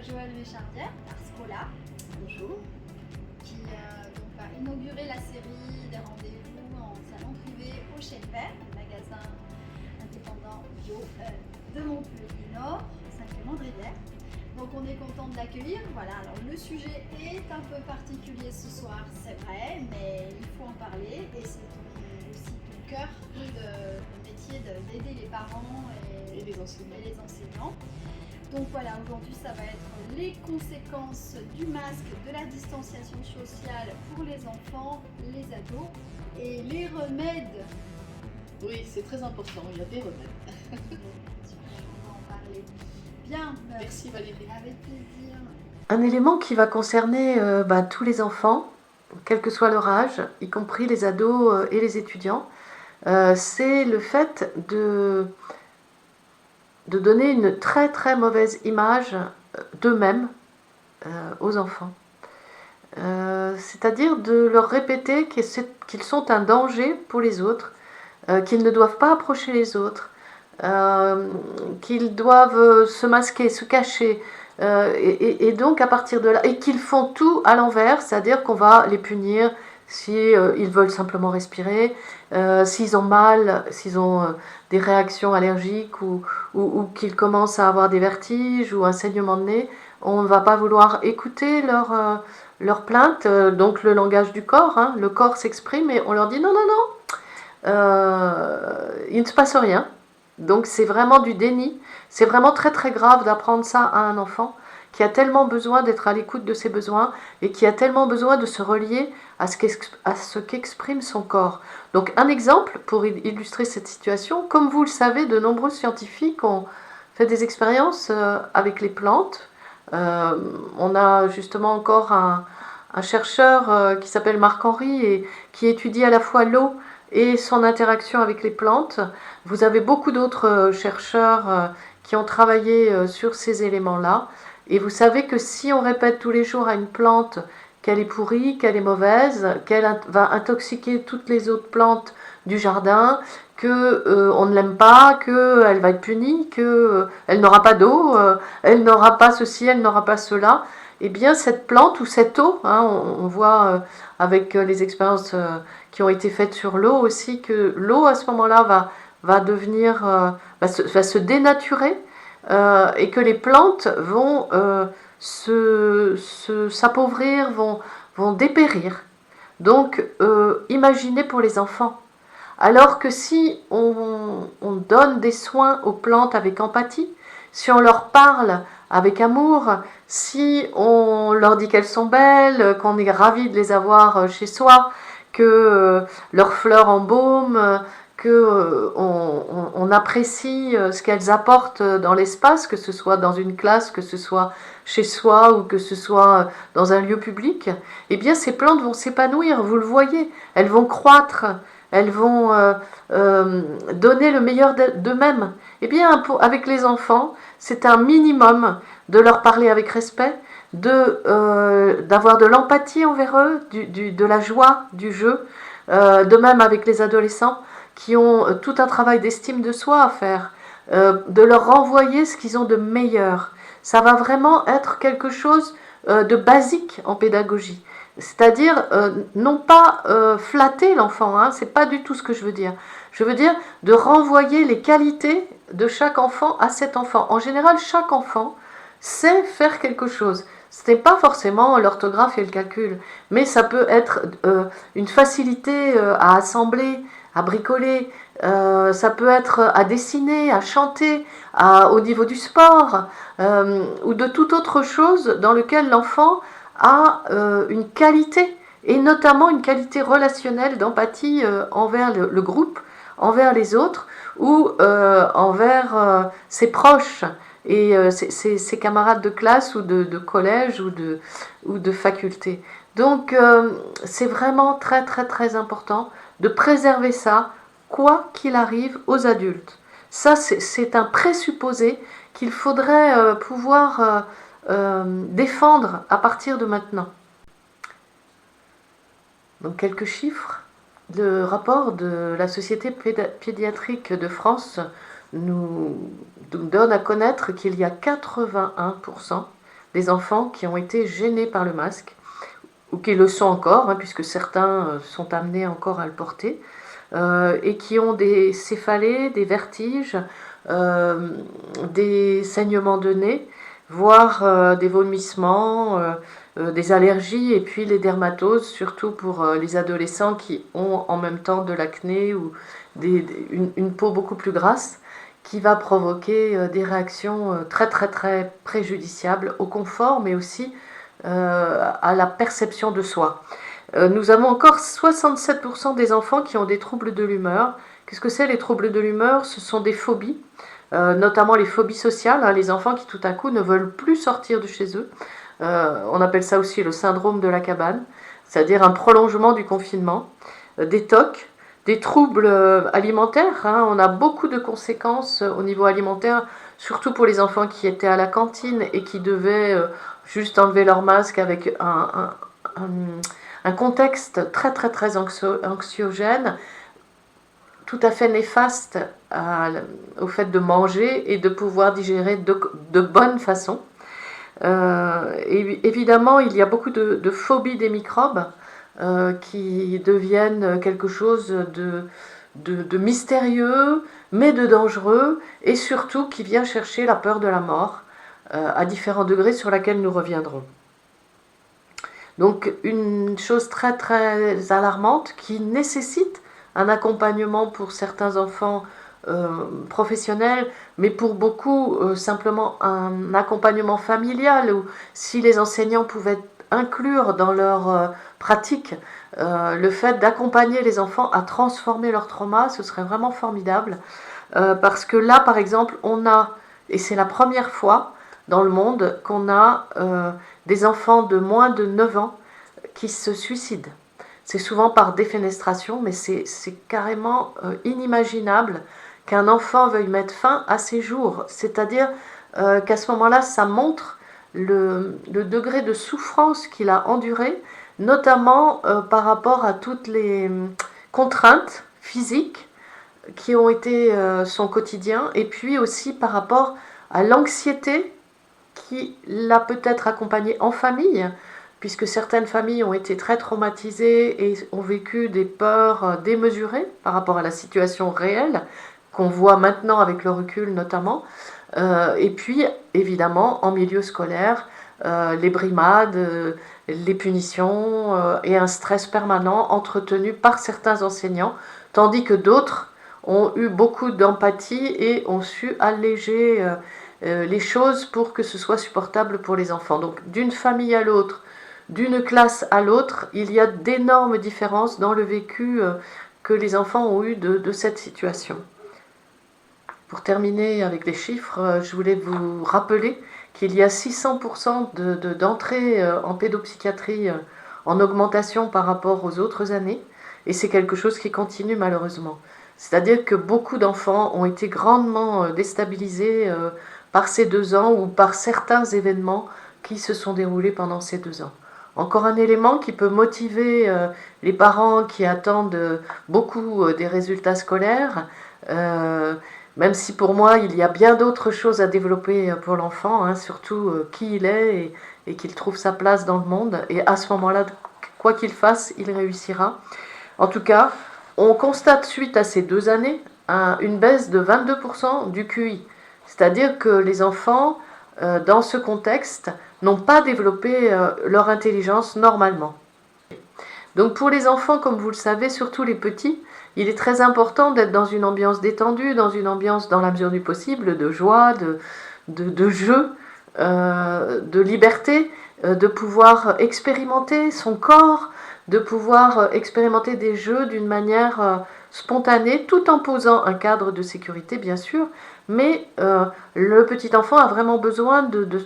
Joëlle Méchardière, d'Arscola. Bonjour. Qui donc, va inaugurer la série des rendez-vous en salon privé au Chêne Vert, le magasin indépendant bio de Montpellier Nord, Saint-Clément-de-Rivière. Donc on est content de l'accueillir. Voilà, alors le sujet est un peu particulier ce soir, c'est vrai, mais il faut en parler et c'est aussi au cœur de métier d'aider les parents et les enseignants. Donc voilà, aujourd'hui ça va être les conséquences du masque, de la distanciation sociale pour les enfants, les ados et les remèdes. Oui, c'est très important, il y a des remèdes. On va en parler. Bien, merci Valérie. Avec plaisir. Un élément qui va concerner tous les enfants, quel que soit leur âge, y compris les ados et les étudiants, c'est le fait de donner une très très mauvaise image d'eux-mêmes aux enfants. C'est-à-dire de leur répéter qu'ils sont un danger pour les autres, qu'ils ne doivent pas approcher les autres, qu'ils doivent se masquer, se cacher, et donc à partir de là, et qu'ils font tout à l'envers, c'est-à-dire qu'on va les punir si ils veulent simplement respirer, s'ils ont mal, s'ils ont des réactions allergiques ou qu'ils commencent à avoir des vertiges ou un saignement de nez, on ne va pas vouloir écouter leur plainte, donc le langage du corps, hein, le corps s'exprime et on leur dit non, non, non, il ne se passe rien. Donc c'est vraiment du déni, c'est vraiment très très grave d'apprendre ça à un enfant qui a tellement besoin d'être à l'écoute de ses besoins et qui a tellement besoin de se relier à ce qu'exprime son corps. Donc un exemple pour illustrer cette situation, comme vous le savez, de nombreux scientifiques ont fait des expériences avec les plantes. On a justement encore un chercheur qui s'appelle Marc-Henri et qui étudie à la fois l'eau et son interaction avec les plantes. Vous avez beaucoup d'autres chercheurs qui ont travaillé sur ces éléments-là. Et vous savez que si on répète tous les jours à une plante qu'elle est pourrie, qu'elle est mauvaise, qu'elle va intoxiquer toutes les autres plantes du jardin, qu'on ne l'aime pas, qu'elle va être punie, qu'elle n'aura pas d'eau, elle n'aura pas ceci, elle n'aura pas cela, eh bien cette plante ou cette eau, hein, on voit avec les expériences qui ont été faites sur l'eau aussi, que l'eau à ce moment-là va devenir, va se dénaturer, et que les plantes vont s'appauvrir, vont dépérir. Donc imaginez pour les enfants. Alors que si on donne des soins aux plantes avec empathie, si on leur parle avec amour, si on leur dit qu'elles sont belles, qu'on est ravi de les avoir chez soi, que leurs fleurs embaument, qu'on apprécie ce qu'elles apportent dans l'espace, que ce soit dans une classe, que ce soit chez soi ou que ce soit dans un lieu public, eh bien ces plantes vont s'épanouir, vous le voyez, elles vont croître, elles vont donner le meilleur d'eux-mêmes. Eh bien, avec les enfants, c'est un minimum de leur parler avec respect, d'avoir de l'empathie envers eux, de la joie du jeu, de même avec les adolescents qui ont tout un travail d'estime de soi à faire, de leur renvoyer ce qu'ils ont de meilleur. Ça va vraiment être quelque chose de basique en pédagogie. C'est-à-dire, non pas flatter l'enfant, hein, c'est pas du tout ce que je veux dire. Je veux dire de renvoyer les qualités de chaque enfant à cet enfant. En général, chaque enfant sait faire quelque chose. Ce n'est pas forcément l'orthographe et le calcul, mais ça peut être une facilité à assembler, à bricoler, ça peut être à dessiner, à chanter, au niveau du sport, ou de toute autre chose dans lequel l'enfant a une qualité, et notamment une qualité relationnelle d'empathie envers le groupe, envers les autres, ou envers ses proches, et ses camarades de classe, ou de collège, ou de faculté. Donc c'est vraiment très très très important de préserver ça, quoi qu'il arrive aux adultes. Ça, c'est un présupposé qu'il faudrait pouvoir défendre à partir de maintenant. Donc quelques chiffres. Le rapport de la Société pédiatrique de France nous donne à connaître qu'il y a 81% des enfants qui ont été gênés par le masque, ou qui le sont encore, hein, puisque certains sont amenés encore à le porter, et qui ont des céphalées, des vertiges, des saignements de nez, voire des vomissements, des allergies, et puis les dermatoses, surtout pour les adolescents qui ont en même temps de l'acné ou une peau beaucoup plus grasse, qui va provoquer des réactions très très très préjudiciables au confort, mais aussi à la perception de soi. Nous avons encore 67% des enfants qui ont des troubles de l'humeur. Qu'est-ce que c'est les troubles de l'humeur? Ce sont des phobies, notamment les phobies sociales, hein, les enfants qui tout à coup ne veulent plus sortir de chez eux. On appelle ça aussi le syndrome de la cabane, c'est-à-dire un prolongement du confinement, des TOC, des troubles alimentaires, hein. On a beaucoup de conséquences au niveau alimentaire, surtout pour les enfants qui étaient à la cantine et qui devaient juste enlever leur masque avec un contexte très très très anxiogène, tout à fait néfaste au fait de manger et de pouvoir digérer de bonne façon. Et évidemment, il y a beaucoup de phobie des microbes qui deviennent quelque chose de mystérieux, mais de dangereux, et surtout qui vient chercher la peur de la mort à différents degrés sur laquelle nous reviendrons. Donc une chose très très alarmante qui nécessite un accompagnement pour certains enfants professionnels, mais pour beaucoup simplement un accompagnement familial, où si les enseignants pouvaient inclure dans leur pratique le fait d'accompagner les enfants à transformer leur trauma, ce serait vraiment formidable, parce que là par exemple on a, et c'est la première fois dans le monde qu'on a des enfants de moins de 9 ans qui se suicident. C'est souvent par défenestration, mais c'est carrément inimaginable qu'un enfant veuille mettre fin à ses jours. C'est-à-dire qu'à ce moment-là, ça montre le degré de souffrance qu'il a enduré, notamment par rapport à toutes les contraintes physiques qui ont été son quotidien, et puis aussi par rapport à l'anxiété qui l'a peut-être accompagné en famille, puisque certaines familles ont été très traumatisées et ont vécu des peurs démesurées par rapport à la situation réelle, qu'on voit maintenant avec le recul notamment, et puis évidemment en milieu scolaire, les brimades, les punitions et un stress permanent entretenu par certains enseignants, tandis que d'autres ont eu beaucoup d'empathie et ont su alléger les choses pour que ce soit supportable pour les enfants. Donc d'une famille à l'autre, d'une classe à l'autre, il y a d'énormes différences dans le vécu que les enfants ont eu de cette situation. Pour terminer avec les chiffres, je voulais vous rappeler qu'il y a 600% d'entrées en pédopsychiatrie en augmentation par rapport aux autres années, et c'est quelque chose qui continue malheureusement. C'est-à-dire que beaucoup d'enfants ont été grandement déstabilisés par ces 2 ans ou par certains événements qui se sont déroulés pendant ces 2 ans. Encore un élément qui peut motiver les parents qui attendent beaucoup des résultats scolaires, même si pour moi il y a bien d'autres choses à développer pour l'enfant, hein, surtout qui il est et qu'il trouve sa place dans le monde, et à ce moment-là, quoi qu'il fasse, il réussira. En tout cas, on constate suite à ces 2 années une baisse de 22% du QI, c'est-à-dire que les enfants, dans ce contexte, n'ont pas développé leur intelligence normalement. Donc pour les enfants, comme vous le savez, surtout les petits, il est très important d'être dans une ambiance détendue, dans une ambiance, dans la mesure du possible, de joie, de jeu, de liberté, de pouvoir expérimenter son corps, de pouvoir expérimenter des jeux d'une manière spontanée, tout en posant un cadre de sécurité, bien sûr, mais le petit enfant a vraiment besoin de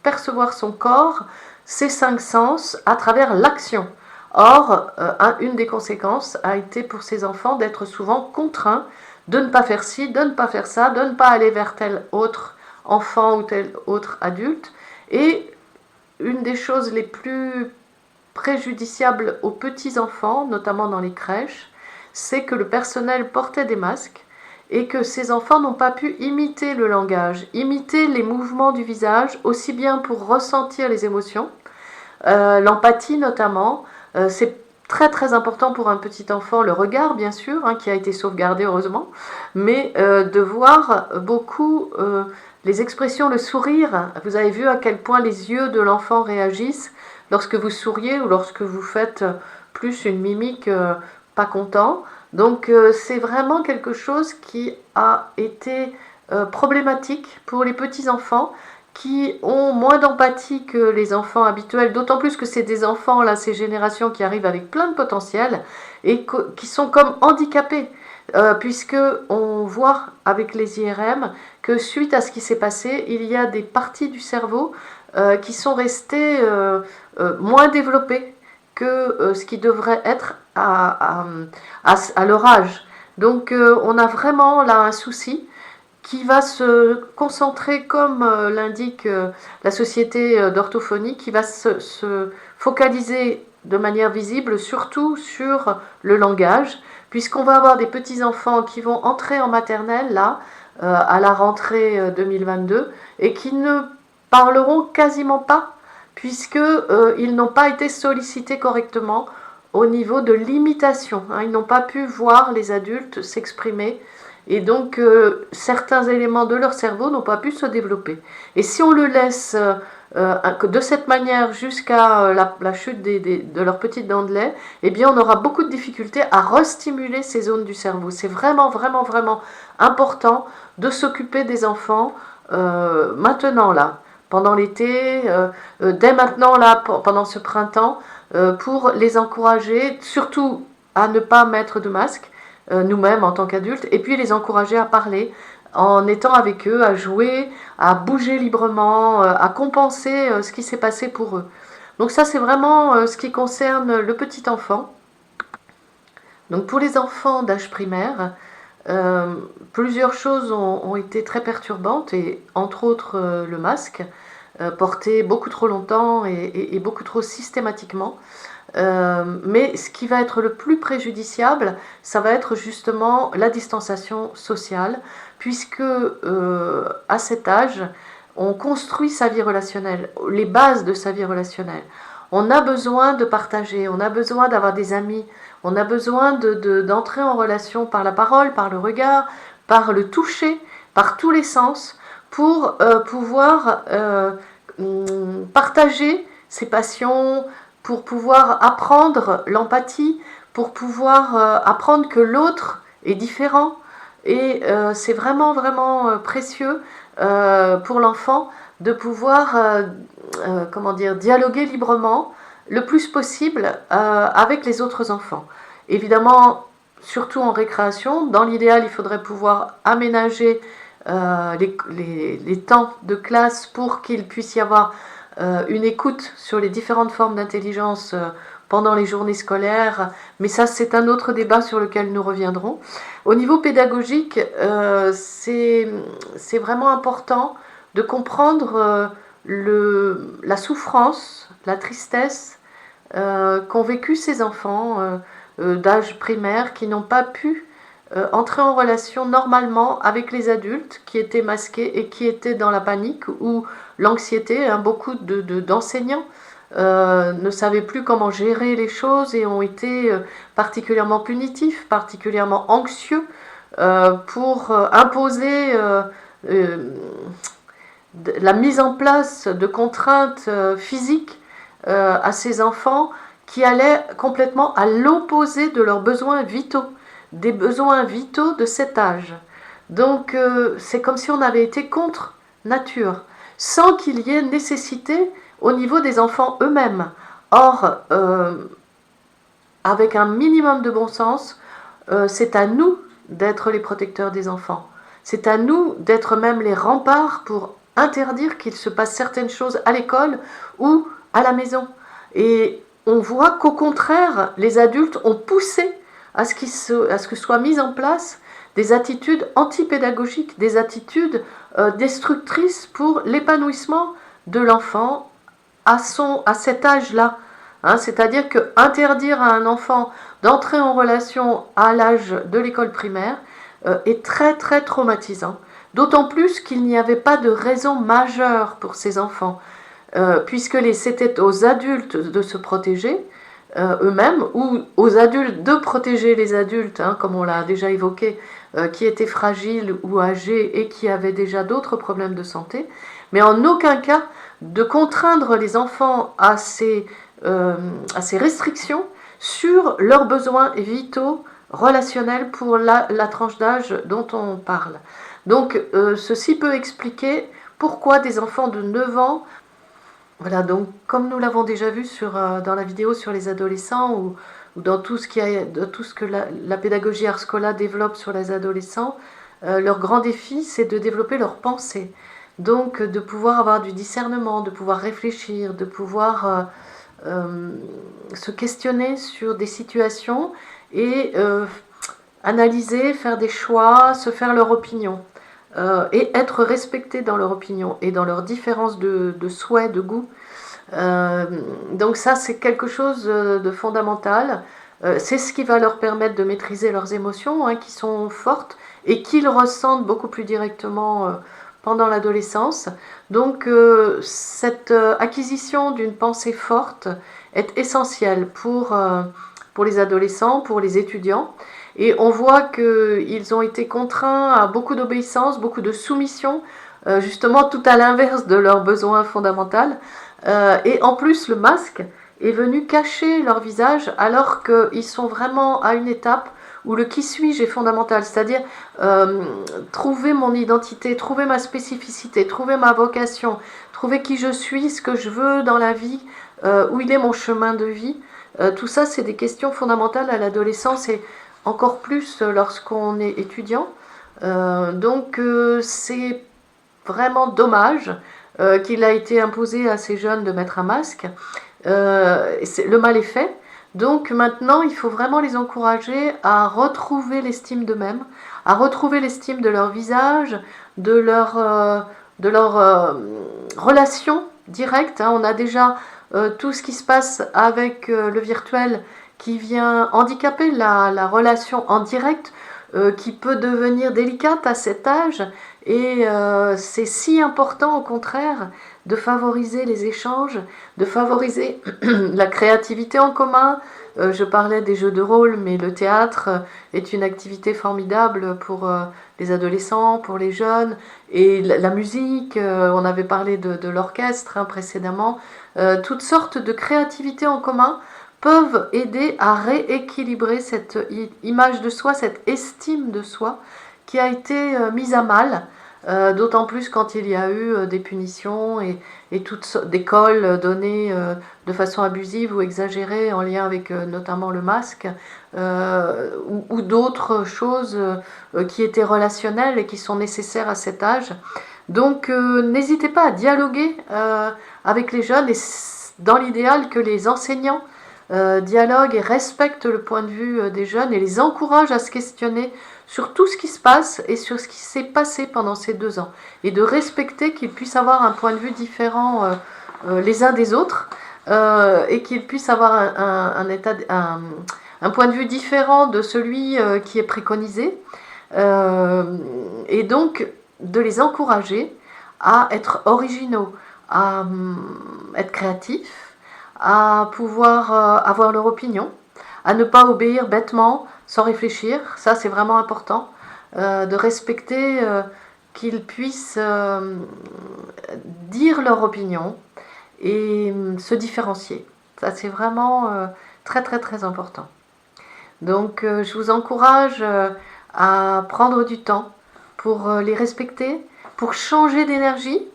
percevoir son corps, ses 5 sens, à travers l'action. Or, une des conséquences a été pour ces enfants d'être souvent contraints de ne pas faire ci, de ne pas faire ça, de ne pas aller vers tel autre enfant ou tel autre adulte. Et une des choses les plus préjudiciables aux petits enfants, notamment dans les crèches, c'est que le personnel portait des masques et que ces enfants n'ont pas pu imiter le langage, imiter les mouvements du visage, aussi bien pour ressentir les émotions, l'empathie notamment. C'est très très important pour un petit enfant, le regard bien sûr, hein, qui a été sauvegardé heureusement, mais de voir beaucoup les expressions, le sourire. Vous avez vu à quel point les yeux de l'enfant réagissent lorsque vous souriez ou lorsque vous faites plus une mimique pas content. Donc c'est vraiment quelque chose qui a été problématique pour les petits enfants qui ont moins d'empathie que les enfants habituels, d'autant plus que c'est des enfants, là, ces générations qui arrivent avec plein de potentiel et qui sont comme handicapés, puisque on voit avec les IRM que suite à ce qui s'est passé, il y a des parties du cerveau qui sont restées moins développées que ce qui devrait être à leur âge. Donc on a vraiment là un souci qui va se concentrer, comme l'indique la société d'orthophonie, qui va se focaliser de manière visible surtout sur le langage, puisqu'on va avoir des petits-enfants qui vont entrer en maternelle, là, à la rentrée 2022, et qui ne parleront quasiment pas, puisqu'ils n'ont pas été sollicités correctement au niveau de l'imitation. Hein, ils n'ont pas pu voir les adultes s'exprimer, et donc certains éléments de leur cerveau n'ont pas pu se développer. Et si on le laisse de cette manière jusqu'à la chute de leurs petites dents de lait, eh bien on aura beaucoup de difficultés à restimuler ces zones du cerveau. C'est vraiment, vraiment, vraiment important de s'occuper des enfants maintenant là, pendant l'été, dès maintenant là, pendant ce printemps, pour les encourager, surtout à ne pas mettre de masque, nous-mêmes en tant qu'adultes, et puis les encourager à parler en étant avec eux, à jouer, à bouger librement, à compenser ce qui s'est passé pour eux. Donc ça c'est vraiment ce qui concerne le petit enfant. Donc pour les enfants d'âge primaire, plusieurs choses ont été très perturbantes, et entre autres le masque, porté beaucoup trop longtemps et beaucoup trop systématiquement. Mais ce qui va être le plus préjudiciable, ça va être justement la distanciation sociale, puisque à cet âge, on construit sa vie relationnelle, les bases de sa vie relationnelle. On a besoin de partager, on a besoin d'avoir des amis, on a besoin d'entrer en relation par la parole, par le regard, par le toucher, par tous les sens, pour pouvoir partager ses passions, pour pouvoir apprendre l'empathie, pour pouvoir apprendre que l'autre est différent. Et c'est vraiment, vraiment précieux pour l'enfant de pouvoir comment dire, dialoguer librement le plus possible avec les autres enfants. Évidemment, surtout en récréation, dans l'idéal, il faudrait pouvoir aménager les temps de classe pour qu'il puisse y avoir une écoute sur les différentes formes d'intelligence pendant les journées scolaires, mais ça c'est un autre débat sur lequel nous reviendrons. Au niveau pédagogique, c'est vraiment important de comprendre la souffrance, la tristesse qu'ont vécu ces enfants d'âge primaire qui n'ont pas pu entrer en relation normalement avec les adultes, qui étaient masqués et qui étaient dans la panique ou l'anxiété. Hein, beaucoup d'enseignants ne savaient plus comment gérer les choses et ont été particulièrement punitifs, particulièrement anxieux pour imposer la mise en place de contraintes physiques à ces enfants qui allaient complètement à l'opposé de leurs besoins vitaux, des besoins vitaux de cet âge. Donc c'est comme si on avait été contre nature, sans qu'il y ait nécessité au niveau des enfants eux-mêmes. Or, avec un minimum de bon sens, c'est à nous d'être les protecteurs des enfants. C'est à nous d'être même les remparts pour interdire qu'il se passe certaines choses à l'école ou à la maison. Et on voit qu'au contraire, les adultes ont poussé à ce que soient mises en place des attitudes antipédagogiques, des attitudes destructrices pour l'épanouissement de l'enfant à cet âge-là. Hein, c'est-à-dire que interdire à un enfant d'entrer en relation à l'âge de l'école primaire, est très très traumatisant. D'autant plus qu'il n'y avait pas de raison majeure pour ces enfants, puisque c'était aux adultes de se protéger eux-mêmes, ou aux adultes de protéger les adultes, hein, comme on l'a déjà évoqué, qui étaient fragiles ou âgés et qui avaient déjà d'autres problèmes de santé, mais en aucun cas de contraindre les enfants à ces restrictions sur leurs besoins vitaux relationnels pour la tranche d'âge dont on parle. Donc ceci peut expliquer pourquoi des enfants de 9 ans, voilà, donc comme nous l'avons déjà vu dans la vidéo sur les adolescents ou dans tout ce que la pédagogie Ars Scola développe sur les adolescents, leur grand défi c'est de développer leur pensée. Donc de pouvoir avoir du discernement, de pouvoir réfléchir, de pouvoir se questionner sur des situations et analyser, faire des choix, se faire leur opinion et être respectés dans leur opinion et dans leurs différences de souhaits, de goût. Donc ça c'est quelque chose de fondamental. C'est ce qui va leur permettre de maîtriser leurs émotions, hein, qui sont fortes et qu'ils ressentent beaucoup plus directement pendant l'adolescence. Donc cette acquisition d'une pensée forte est essentielle pour les adolescents, pour les étudiants. Et on voit qu'ils ont été contraints à beaucoup d'obéissance, beaucoup de soumission, justement tout à l'inverse de leurs besoins fondamentaux. Et en plus, le masque est venu cacher leur visage alors qu'ils sont vraiment à une étape où le qui suis-je est fondamental, c'est-à-dire trouver mon identité, trouver ma spécificité, trouver ma vocation, trouver qui je suis, ce que je veux dans la vie, où il est mon chemin de vie. Tout ça, c'est des questions fondamentales à l'adolescence et encore plus lorsqu'on est étudiant. Donc c'est vraiment dommage qu'il a été imposé à ces jeunes de mettre un masque. Le mal est fait. Donc maintenant, il faut vraiment les encourager à retrouver l'estime d'eux-mêmes, à retrouver l'estime de leur visage, de leur relation directe. Hein. On a déjà tout ce qui se passe avec le virtuel qui vient handicaper la relation en direct, qui peut devenir délicate à cet âge. Et c'est si important au contraire de favoriser les échanges, de favoriser la créativité en commun. Je parlais des jeux de rôle, mais le théâtre est une activité formidable pour les adolescents, pour les jeunes. Et la musique, on avait parlé de l'orchestre précédemment. Toutes sortes de créativités en commun peuvent aider à rééquilibrer cette image de soi, cette estime de soi qui a été mise à mal, d'autant plus quand il y a eu des punitions et des cols donnés de façon abusive ou exagérée en lien avec notamment le masque ou d'autres choses qui étaient relationnelles et qui sont nécessaires à cet âge. Donc n'hésitez pas à dialoguer avec les jeunes et dans l'idéal que les enseignants dialoguent et respectent le point de vue des jeunes et les encouragent à se questionner sur tout ce qui se passe et sur ce qui s'est passé pendant ces 2 ans et de respecter qu'ils puissent avoir un point de vue différent les uns des autres et qu'ils puissent avoir un point de vue différent de celui qui est préconisé et donc de les encourager à être originaux, à être créatifs, à pouvoir avoir leur opinion, à ne pas obéir bêtement, sans réfléchir. Ça, c'est vraiment important, de respecter qu'ils puissent dire leur opinion et se différencier. Ça, c'est vraiment très, très, très important. Donc, je vous encourage à prendre du temps pour les respecter, pour changer d'énergie.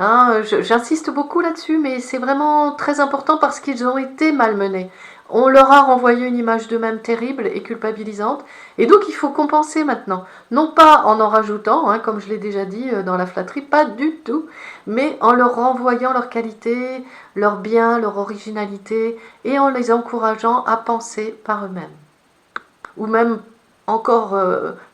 Hein, j'insiste beaucoup là-dessus, mais c'est vraiment très important parce qu'ils ont été malmenés. On leur a renvoyé une image d'eux-mêmes terrible et culpabilisante. Et donc il faut compenser maintenant. Non pas en rajoutant, hein, comme je l'ai déjà dit dans la flatterie, pas du tout, mais en leur renvoyant leur qualité, leur bien, leur originalité, et en les encourageant à penser par eux-mêmes. Ou même encore,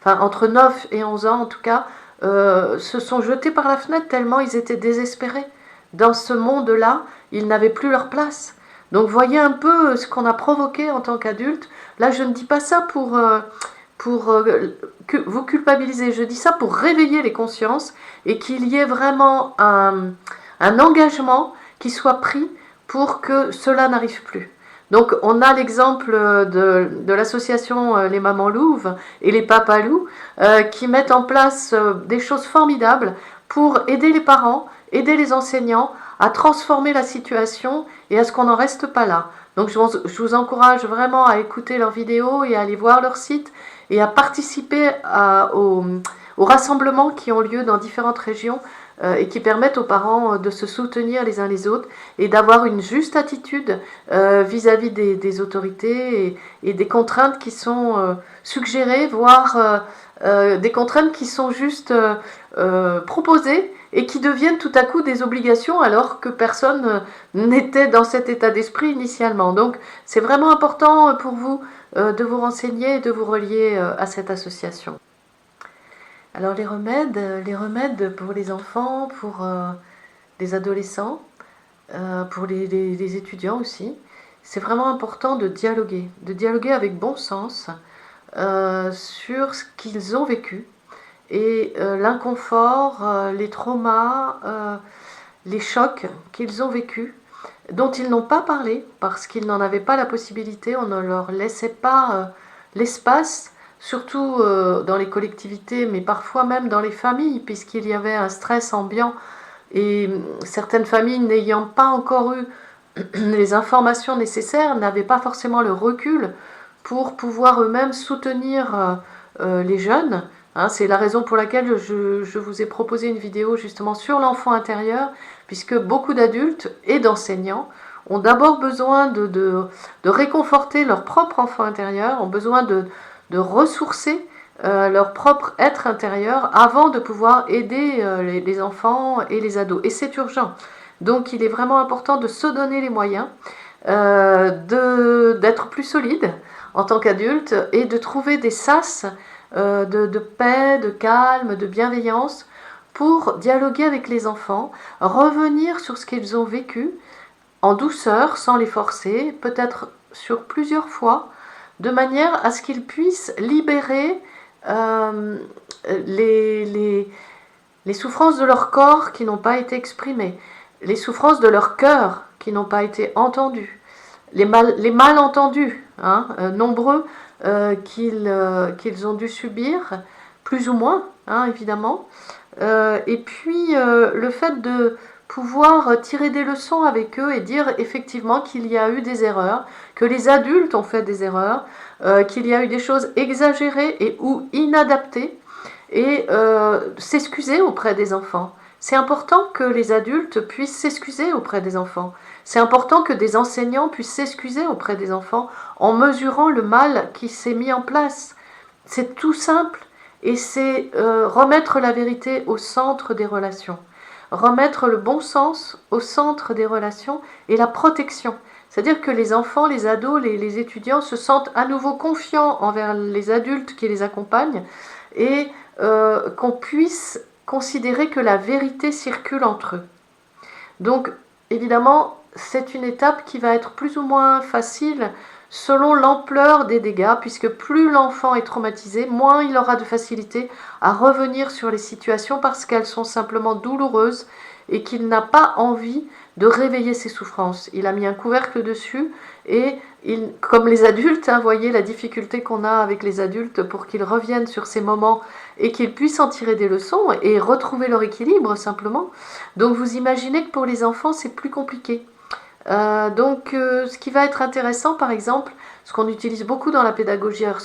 entre 9 et 11 ans en tout cas, se sont jetés par la fenêtre tellement ils étaient désespérés. Dans ce monde-là, ils n'avaient plus leur place. Donc voyez un peu ce qu'on a provoqué en tant qu'adulte. Là, je ne dis pas ça pour vous culpabiliser. Je dis ça pour réveiller les consciences et qu'il y ait vraiment un engagement qui soit pris pour que cela n'arrive plus. Donc on a l'exemple de l'association Les Mamans Louves et les Papas Loups qui mettent en place des choses formidables pour aider les parents, aider les enseignants à transformer la situation et à ce qu'on n'en reste pas là. Donc je vous encourage vraiment à écouter leurs vidéos et à aller voir leur site et à participer aux rassemblements qui ont lieu dans différentes régions et qui permettent aux parents de se soutenir les uns les autres et d'avoir une juste attitude vis-à-vis des autorités et des contraintes qui sont suggérées, voire des contraintes qui sont juste proposées et qui deviennent tout à coup des obligations alors que personne n'était dans cet état d'esprit initialement. Donc c'est vraiment important pour vous de vous renseigner et de vous relier à cette association. Alors les remèdes pour les enfants, pour les adolescents, pour les étudiants aussi, c'est vraiment important de dialoguer avec bon sens sur ce qu'ils ont vécu et l'inconfort, les traumas, les chocs qu'ils ont vécus, dont ils n'ont pas parlé parce qu'ils n'en avaient pas la possibilité, on ne leur laissait pas l'espace, surtout dans les collectivités, mais parfois même dans les familles, puisqu'il y avait un stress ambiant et certaines familles n'ayant pas encore eu les informations nécessaires, n'avaient pas forcément le recul pour pouvoir eux-mêmes soutenir les jeunes. Hein, c'est la raison pour laquelle je vous ai proposé une vidéo justement sur l'enfant intérieur, puisque beaucoup d'adultes et d'enseignants ont d'abord besoin de réconforter leur propre enfant intérieur, ont besoin de ressourcer leur propre être intérieur avant de pouvoir aider les enfants et les ados. Et c'est urgent. Donc il est vraiment important de se donner les moyens d'être plus solide en tant qu'adulte et de trouver des sas de paix, de calme, de bienveillance pour dialoguer avec les enfants, revenir sur ce qu'ils ont vécu en douceur, sans les forcer, peut-être sur plusieurs fois, de manière à ce qu'ils puissent libérer les souffrances de leur corps qui n'ont pas été exprimées, les souffrances de leur cœur qui n'ont pas été entendues, les malentendus, nombreux qu'ils ont dû subir, plus ou moins, évidemment. Et puis le fait de pouvoir tirer des leçons avec eux et dire effectivement qu'il y a eu des erreurs, que les adultes ont fait des erreurs, qu'il y a eu des choses exagérées et ou inadaptées, et s'excuser auprès des enfants. C'est important que les adultes puissent s'excuser auprès des enfants. C'est important que des enseignants puissent s'excuser auprès des enfants en mesurant le mal qui s'est mis en place. C'est tout simple et c'est remettre la vérité au centre des relations. Remettre le bon sens au centre des relations et la protection. C'est-à-dire que les enfants, les ados, les étudiants se sentent à nouveau confiants envers les adultes qui les accompagnent et qu'on puisse considérer que la vérité circule entre eux. Donc, évidemment, c'est une étape qui va être plus ou moins facile selon l'ampleur des dégâts, puisque plus l'enfant est traumatisé, moins il aura de facilité à revenir sur les situations parce qu'elles sont simplement douloureuses et qu'il n'a pas envie de réveiller ses souffrances. Il a mis un couvercle dessus et, comme les adultes, voyez la difficulté qu'on a avec les adultes pour qu'ils reviennent sur ces moments et qu'ils puissent en tirer des leçons et retrouver leur équilibre simplement. Donc vous imaginez que pour les enfants, c'est plus compliqué. Ce qui va être intéressant, par exemple, ce qu'on utilise beaucoup dans la pédagogie Ars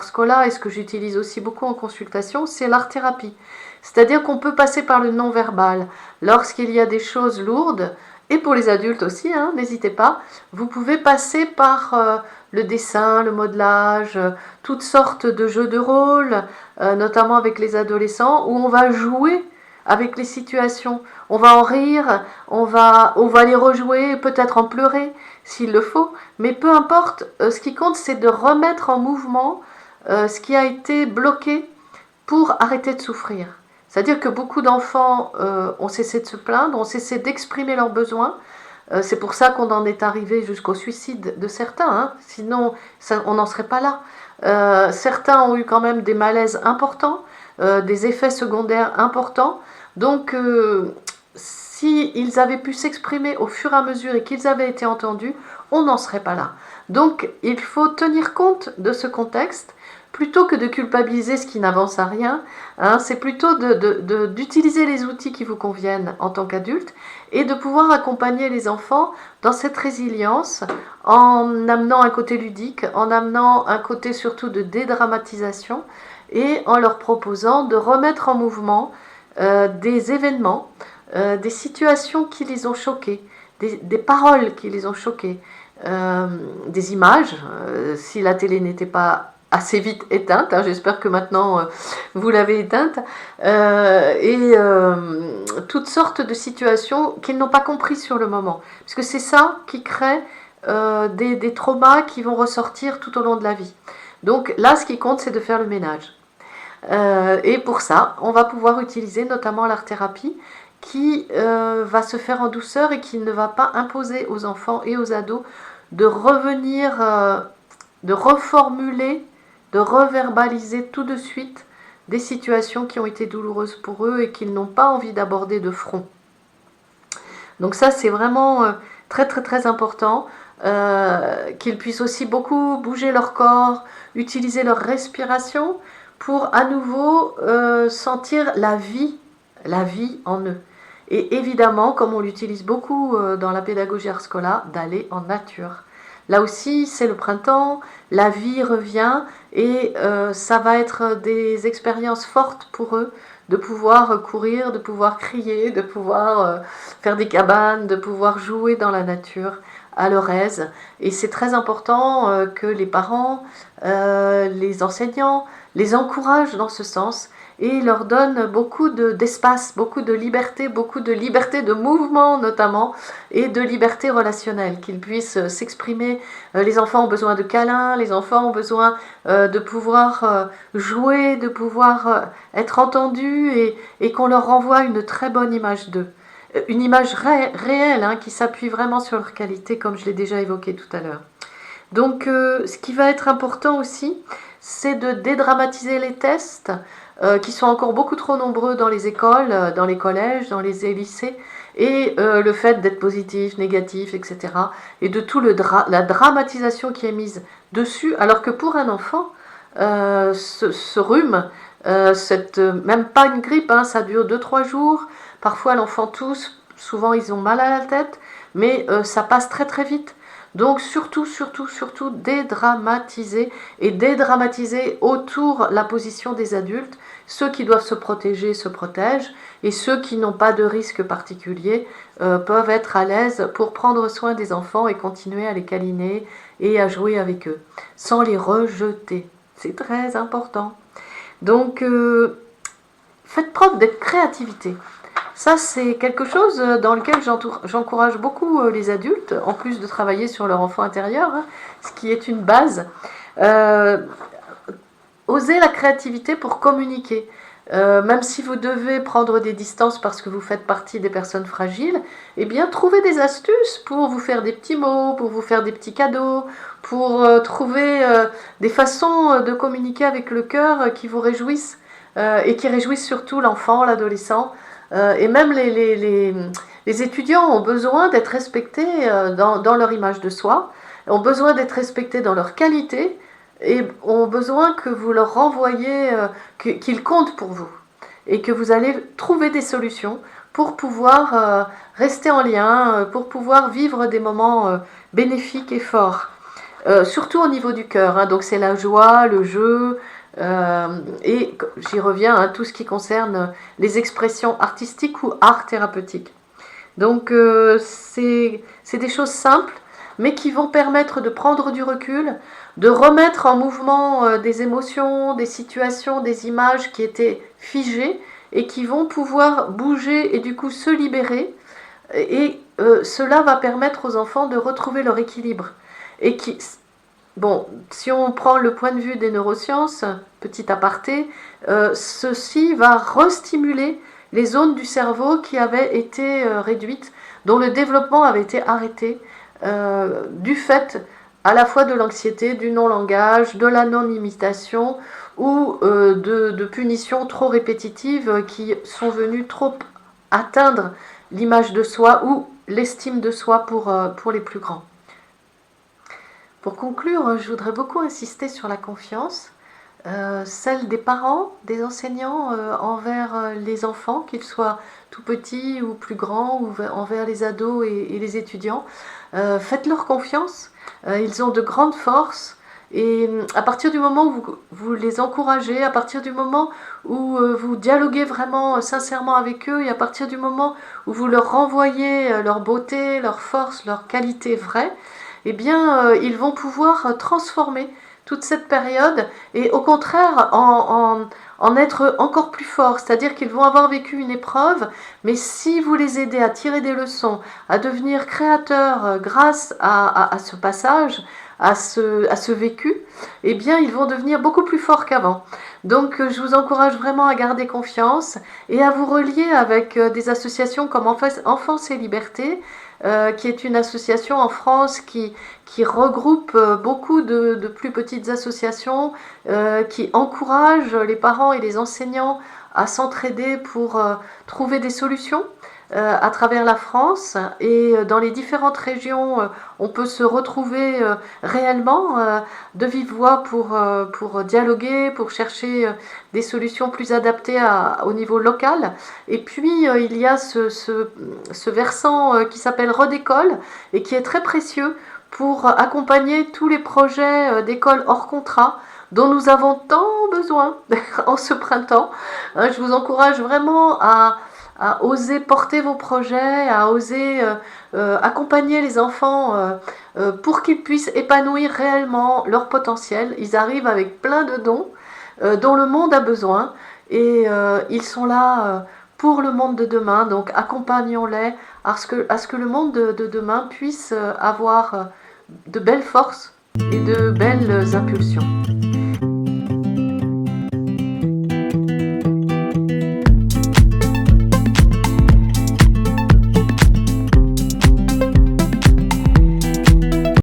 Scola et ce que j'utilise aussi beaucoup en consultation, c'est l'art-thérapie. C'est-à-dire qu'on peut passer par le non-verbal. Lorsqu'il y a des choses lourdes, et pour les adultes aussi, n'hésitez pas, vous pouvez passer par le dessin, le modelage, toutes sortes de jeux de rôle, notamment avec les adolescents, où on va jouer avec les situations. On va en rire, on va les rejouer, peut-être en pleurer s'il le faut, mais peu importe, ce qui compte c'est de remettre en mouvement ce qui a été bloqué pour arrêter de souffrir. C'est-à-dire que beaucoup d'enfants ont cessé de se plaindre, ont cessé d'exprimer leurs besoins. C'est pour ça qu'on en est arrivé jusqu'au suicide de certains, sinon on n'en serait pas là. Certains ont eu quand même des malaises importants, des effets secondaires importants. Donc, s'ils avaient pu s'exprimer au fur et à mesure et qu'ils avaient été entendus, on n'en serait pas là. Donc, il faut tenir compte de ce contexte, plutôt que de culpabiliser ce qui n'avance à rien, hein, c'est plutôt d'utiliser les outils qui vous conviennent en tant qu'adulte et de pouvoir accompagner les enfants dans cette résilience en amenant un côté ludique, en amenant un côté surtout de dédramatisation et en leur proposant de remettre en mouvement des événements, des situations qui les ont choqués, des paroles qui les ont choqués, des images, si la télé n'était pas assez vite éteinte, hein, j'espère que maintenant vous l'avez éteinte, toutes sortes de situations qu'ils n'ont pas compris sur le moment, parce que c'est ça qui crée des traumas qui vont ressortir tout au long de la vie. Donc là, ce qui compte, c'est de faire le ménage. Et pour ça, on va pouvoir utiliser notamment l'art-thérapie qui va se faire en douceur et qui ne va pas imposer aux enfants et aux ados de revenir, de reformuler, de reverbaliser tout de suite des situations qui ont été douloureuses pour eux et qu'ils n'ont pas envie d'aborder de front. Donc ça, c'est vraiment très très très important, qu'ils puissent aussi beaucoup bouger leur corps, utiliser leur respiration pour à nouveau sentir la vie en eux. Et évidemment, comme on l'utilise beaucoup dans la pédagogie Ars Scola, d'aller en nature. Là aussi, c'est le printemps, la vie revient et ça va être des expériences fortes pour eux de pouvoir courir, de pouvoir crier, de pouvoir faire des cabanes, de pouvoir jouer dans la nature à leur aise. Et c'est très important que les parents, les enseignants les encouragent dans ce sens et leur donne beaucoup d'espace, beaucoup de liberté de mouvement notamment, et de liberté relationnelle, qu'ils puissent s'exprimer. Les enfants ont besoin de câlins, les enfants ont besoin de pouvoir jouer, de pouvoir être entendus et qu'on leur renvoie une très bonne image d'eux. Une image réelle hein, qui s'appuie vraiment sur leur qualité, comme je l'ai déjà évoqué tout à l'heure. Donc, ce qui va être important aussi, c'est de dédramatiser les tests, qui sont encore beaucoup trop nombreux dans les écoles, dans les collèges, dans les lycées, et le fait d'être positif, négatif, etc. Et de tout la dramatisation qui est mise dessus, alors que pour un enfant, ce rhume, même pas une grippe, hein, ça dure 2-3 jours, parfois l'enfant tousse, souvent ils ont mal à la tête, mais ça passe très très vite. Donc surtout dédramatiser et dédramatiser autour la position des adultes. Ceux qui doivent se protéger se protègent et ceux qui n'ont pas de risque particulier peuvent être à l'aise pour prendre soin des enfants et continuer à les câliner et à jouer avec eux, sans les rejeter. C'est très important. Donc faites preuve de créativité. Ça, c'est quelque chose dans lequel j'encourage beaucoup les adultes, en plus de travailler sur leur enfant intérieur, hein, ce qui est une base. Osez la créativité pour communiquer. Même si vous devez prendre des distances parce que vous faites partie des personnes fragiles, eh bien, trouvez des astuces pour vous faire des petits mots, pour vous faire des petits cadeaux, pour trouver des façons de communiquer avec le cœur qui vous réjouissent et qui réjouissent surtout l'enfant, l'adolescent. Et même les étudiants ont besoin d'être respectés dans leur image de soi, ont besoin d'être respectés dans leur qualité et ont besoin que vous leur renvoyiez qu'ils comptent pour vous et que vous allez trouver des solutions pour pouvoir rester en lien, pour pouvoir vivre des moments bénéfiques et forts. Surtout au niveau du cœur, hein, donc c'est la joie, le jeu, et j'y reviens, hein, tout ce qui concerne les expressions artistiques ou art thérapeutique. Donc c'est des choses simples, mais qui vont permettre de prendre du recul, de remettre en mouvement des émotions, des situations, des images qui étaient figées et qui vont pouvoir bouger et du coup se libérer. Et cela va permettre aux enfants de retrouver leur équilibre. Et qui, bon, si on prend le point de vue des neurosciences, petit aparté, ceci va restimuler les zones du cerveau qui avaient été réduites, dont le développement avait été arrêté du fait à la fois de l'anxiété, du non-langage, de la non-imitation ou de punitions trop répétitives qui sont venues trop atteindre l'image de soi ou l'estime de soi pour les plus grands. Pour conclure, je voudrais beaucoup insister sur la confiance, celle des parents, des enseignants envers les enfants, qu'ils soient tout petits ou plus grands, ou envers les ados et les étudiants. Faites-leur confiance, ils ont de grandes forces. Et à partir du moment où vous les encouragez, à partir du moment où vous dialoguez vraiment sincèrement avec eux, et à partir du moment où vous leur renvoyez leur beauté, leur force, leur qualité vraie, eh bien, ils vont pouvoir transformer toute cette période et au contraire en être encore plus forts. C'est-à-dire qu'ils vont avoir vécu une épreuve, mais si vous les aidez à tirer des leçons, à devenir créateurs grâce à ce passage, à ce vécu, eh bien, ils vont devenir beaucoup plus forts qu'avant. Donc, je vous encourage vraiment à garder confiance et à vous relier avec des associations comme Enfance et Liberté, qui est une association en France qui regroupe beaucoup de plus petites associations, qui encourage les parents et les enseignants à s'entraider pour trouver des solutions à travers la France. Et dans les différentes régions, on peut se retrouver réellement de vive voix pour dialoguer, pour chercher des solutions plus adaptées au niveau local. Et puis, il y a ce versant qui s'appelle Redécolle et qui est très précieux pour accompagner tous les projets d'école hors contrat dont nous avons tant besoin en ce printemps. Je vous encourage vraiment à oser porter vos projets, à oser accompagner les enfants pour qu'ils puissent épanouir réellement leur potentiel. Ils arrivent avec plein de dons dont le monde a besoin et ils sont là pour le monde de demain. Donc accompagnons-les à ce que le monde de demain puisse avoir de belles forces et de belles impulsions.